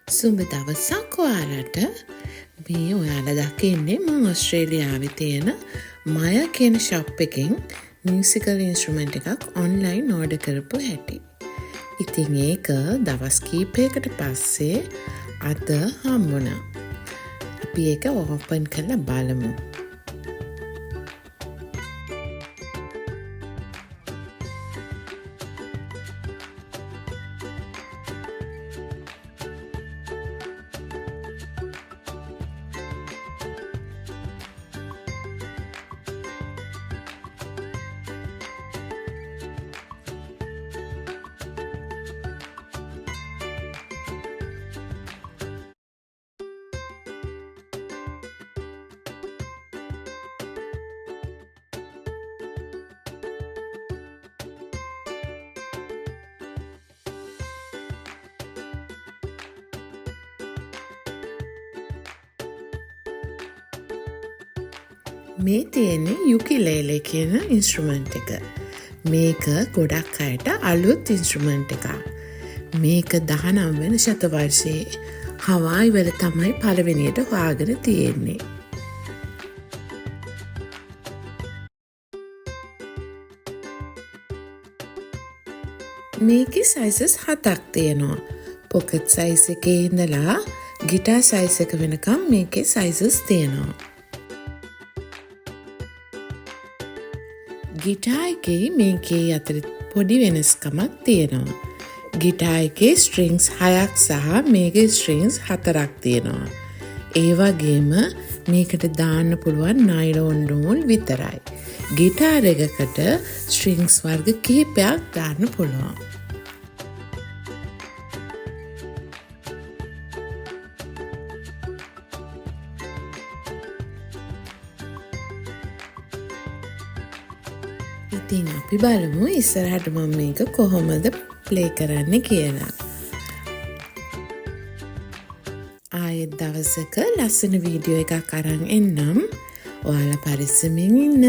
සුබ දවසක් ඔයාලට. මේ ඔයාලා දකින්නේ මම ඔස්ට්‍රේලියාවේ තියෙන මය කියන ෂොප් එකෙන් මියුසිකල් ඉන්ස්ට්‍රුමන්ට් එකක් ඔන්ලයින් ඕඩර් කරපු හැටි. ඉතින් ඒක දවස් කීපයකට පස්සේ අද හම්බුණා. අපි ඒක ඕපන් කරලා බලමු. මේ තියෙන්නේ යුකිලේලේ කියන ඉන්ස්ට්‍රුමන්ට් එක. මේක ගොඩක් අයට අලුත් ඉන්ස්ට්‍රුමන්ට් එකක්. මේක 19 වෙනි ශතවර්ෂයේ හවායි වල තමයි පළවෙනියට හොයාගෙන තියෙන්නේ. මේකේ සයිසස් 7ක් තියෙනවා. පොකට් සයිස් එකේ ඉඳලා ගිටාර් සයිස් එක වෙනකම් මේකේ සයිසස් තියෙනවා. ගිටාර් එකේ මේකේ අතර පොඩි වෙනස්කමක් තියෙනවා. ගිටාර් එකේ ස්ට්‍රින්ග්ස් 6ක් සහ මේකේ ස්ට්‍රින්ග්ස් 4ක් තියෙනවා. ඒ වගේම මේකට දාන්න පුළුවන් නයිලෝන් නූල් විතරයි. ගිටාර් එකකට ස්ට්‍රින්ග්ස් වර්ග කිහිපයක් දාන්න පුළුවන්. ඉතින් අපි බලමු ඉස්සරහට මම මේක කොහොමද ප්ලේ කරන්න කියලා. ආයෙත් දවසක ලස්සන වීඩියෝ එකක් අරන් එන්නම්. ඔයාලා පරිස්සමින් ඉන්න.